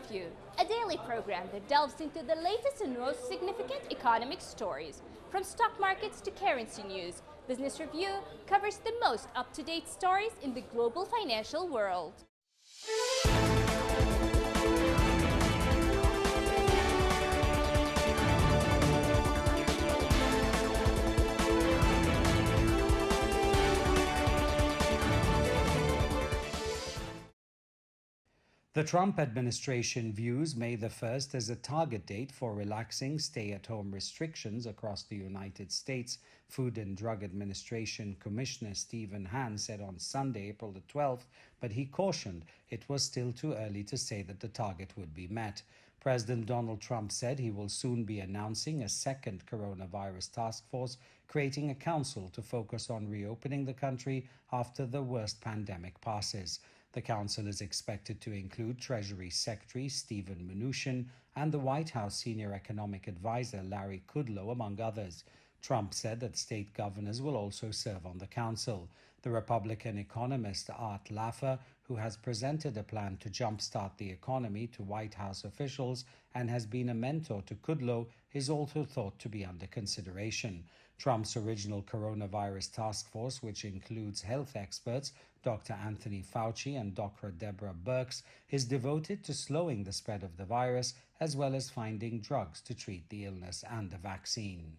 Review, a daily program that delves into the latest and most significant economic stories. From stock markets to currency news, Business Review covers the most up-to-date stories in the global financial world. The Trump administration views May the 1st as a target date for relaxing stay-at-home restrictions across the United States. Food and Drug Administration Commissioner Stephen Hahn said on Sunday, April the 12th, but he cautioned it was still too early to say that the target would be met. President Donald Trump said he will soon be announcing a second coronavirus task force, creating a council to focus on reopening the country after the worst pandemic passes. The council is expected to include Treasury Secretary Steven Mnuchin and the White House Senior Economic Advisor Larry Kudlow, among others. Trump said that state governors will also serve on the council. The Republican economist Art Laffer, who has presented a plan to jumpstart the economy to White House officials and has been a mentor to Kudlow, is also thought to be under consideration. Trump's original coronavirus task force, which includes health experts Dr. Anthony Fauci and Dr. Deborah Birx, is devoted to slowing the spread of the virus as well as finding drugs to treat the illness and a vaccine.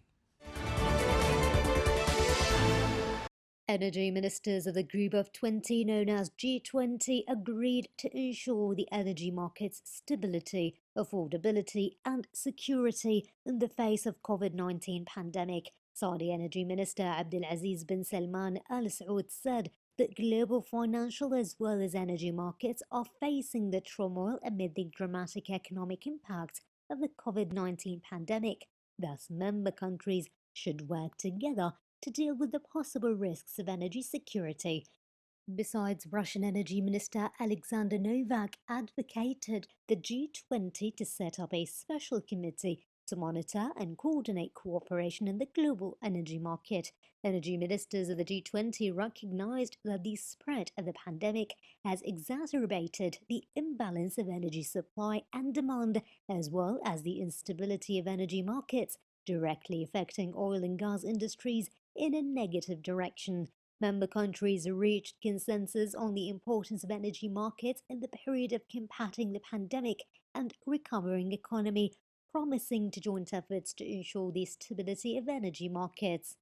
Energy ministers of the Group of 20 known as G20 agreed to ensure the energy market's stability, affordability and security in the face of COVID-19 pandemic. Saudi Energy Minister Abdulaziz bin Salman Al Saud said that global financial as well as energy markets are facing the turmoil amid the dramatic economic impact of the COVID-19 pandemic. Thus, member countries should work together to deal with the possible risks of energy security. Besides, Russian Energy Minister Alexander Novak advocated the G20 to set up a special committee to monitor and coordinate cooperation in the global energy market. Energy ministers of the G20 recognized that the spread of the pandemic has exacerbated the imbalance of energy supply and demand, as well as the instability of energy markets, directly affecting oil and gas industries in a negative direction. Member countries reached consensus on the importance of energy markets in the period of combating the pandemic and recovering economy, promising to joint efforts to ensure the stability of energy markets.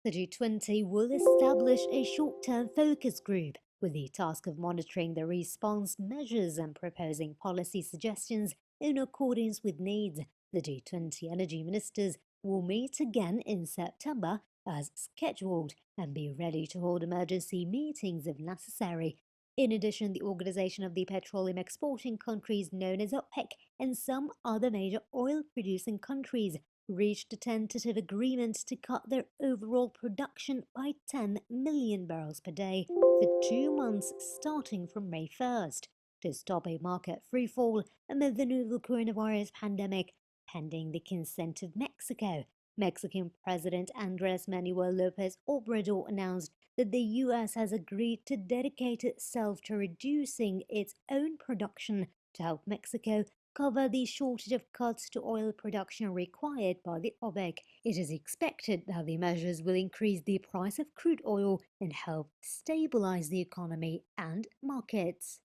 The G20 will establish a short-term focus group with the task of monitoring the response measures and proposing policy suggestions in accordance with needs. The G20 energy ministers will meet again in September as scheduled and be ready to hold emergency meetings if necessary. In addition, the Organization of the Petroleum Exporting Countries, known as OPEC, and some other major oil-producing countries reached a tentative agreement to cut their overall production by 10 million barrels per day for 2 months starting from May 1st to stop a market freefall amid the novel coronavirus pandemic, pending the consent of Mexico. Mexican President Andrés Manuel López Obrador announced that the U.S. has agreed to dedicate itself to reducing its own production to help Mexico cover the shortage of cuts to oil production required by the OPEC. It is expected that the measures will increase the price of crude oil and help stabilize the economy and markets.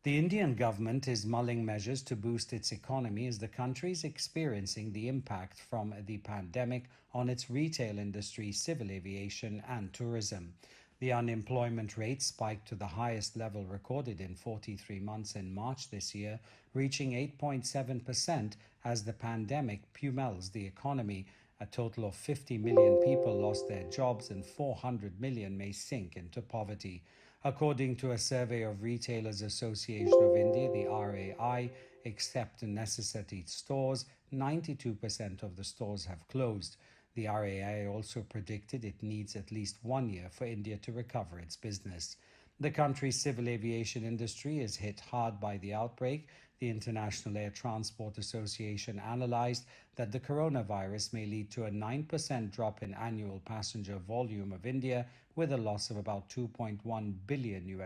The Indian government is mulling measures to boost its economy as the country is experiencing the impact from the pandemic on its retail industry, civil aviation and tourism. The unemployment rate spiked to the highest level recorded in 43 months in March this year, reaching 8.7% as the pandemic pummels the economy. A total of 50 million people lost their jobs and 400 million may sink into poverty. According to a survey of Retailers Association of India, the RAI, except in necessity stores, 92% of the stores have closed. The RAI also predicted it needs at least 1 year for India to recover its business. The country's civil aviation industry is hit hard by the outbreak. The International Air Transport Association analyzed that the coronavirus may lead to a 9% drop in annual passenger volume of India, with a loss of about $2.1 billion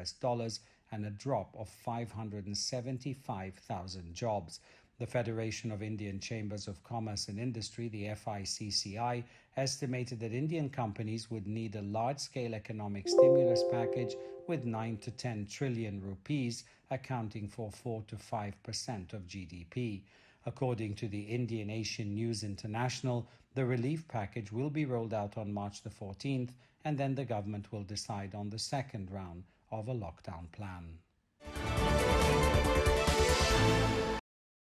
and a drop of 575,000 jobs. The Federation of Indian Chambers of Commerce and Industry, the FICCI, estimated that Indian companies would need a large-scale economic stimulus package with 9 to 10 trillion rupees, accounting for 4 to 5% of GDP. According to the Indian Asian News International, the relief package will be rolled out on March the 14th, and then the government will decide on the second round of a lockdown plan.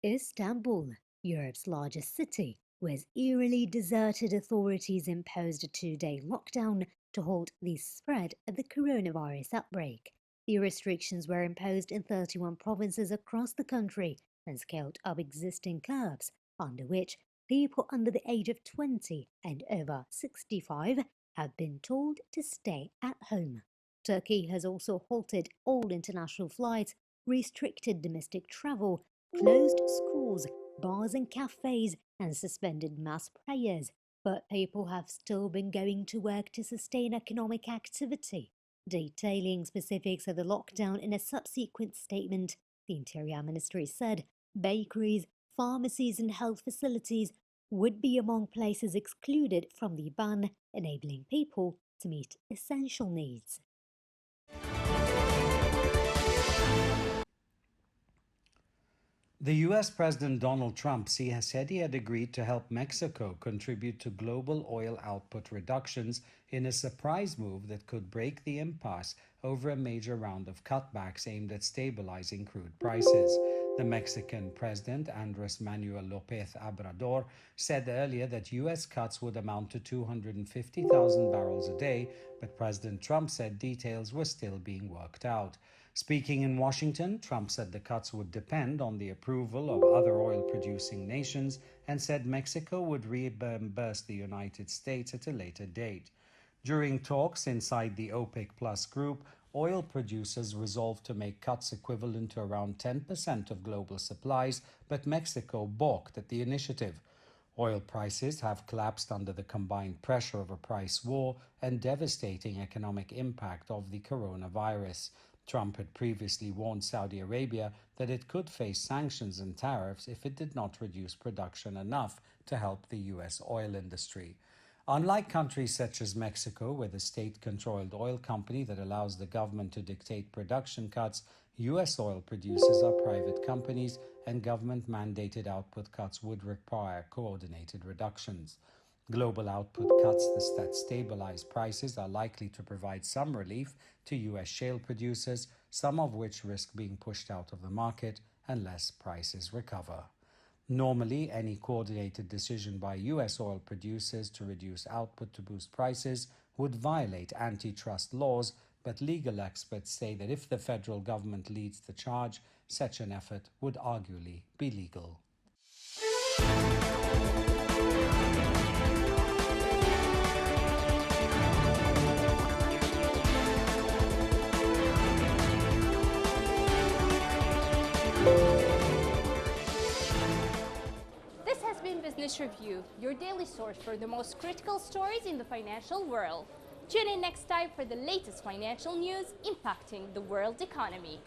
Istanbul, Europe's largest city, was eerily deserted. Authorities imposed a 2-day lockdown to halt the spread of the coronavirus outbreak. The restrictions were imposed in 31 provinces across the country and scaled up existing curbs, under which people under the age of 20 and over 65 have been told to stay at home. Turkey has also halted all international flights, restricted domestic travel, closed schools, bars and cafes, and suspended mass prayers, but people have still been going to work to sustain economic activity. Detailing specifics of the lockdown in a subsequent statement, the Interior Ministry said bakeries, pharmacies and health facilities would be among places excluded from the ban, enabling people to meet essential needs. The U.S. President Donald Trump has said he had agreed to help Mexico contribute to global oil output reductions in a surprise move that could break the impasse over a major round of cutbacks aimed at stabilizing crude prices. The Mexican President, Andrés Manuel López Obrador, said earlier that U.S. cuts would amount to 250,000 barrels a day, but President Trump said details were still being worked out. Speaking in Washington, Trump said the cuts would depend on the approval of other oil-producing nations and said Mexico would reimburse the United States at a later date. During talks inside the OPEC Plus group, oil producers resolved to make cuts equivalent to around 10% of global supplies, but Mexico balked at the initiative. Oil prices have collapsed under the combined pressure of a price war and devastating economic impact of the coronavirus. Trump had previously warned Saudi Arabia that it could face sanctions and tariffs if it did not reduce production enough to help the U.S. oil industry. Unlike countries such as Mexico, with a state-controlled oil company that allows the government to dictate production cuts, U.S. oil producers are private companies, and government-mandated output cuts would require coordinated reductions. Global output cuts that stabilize prices are likely to provide some relief to U.S. shale producers, some of which risk being pushed out of the market unless prices recover. Normally, any coordinated decision by U.S. oil producers to reduce output to boost prices would violate antitrust laws, but legal experts say that if the federal government leads the charge, such an effort would arguably be legal. Business Review, your daily source for the most critical stories in the financial world. Tune in next time for the latest financial news impacting the world economy.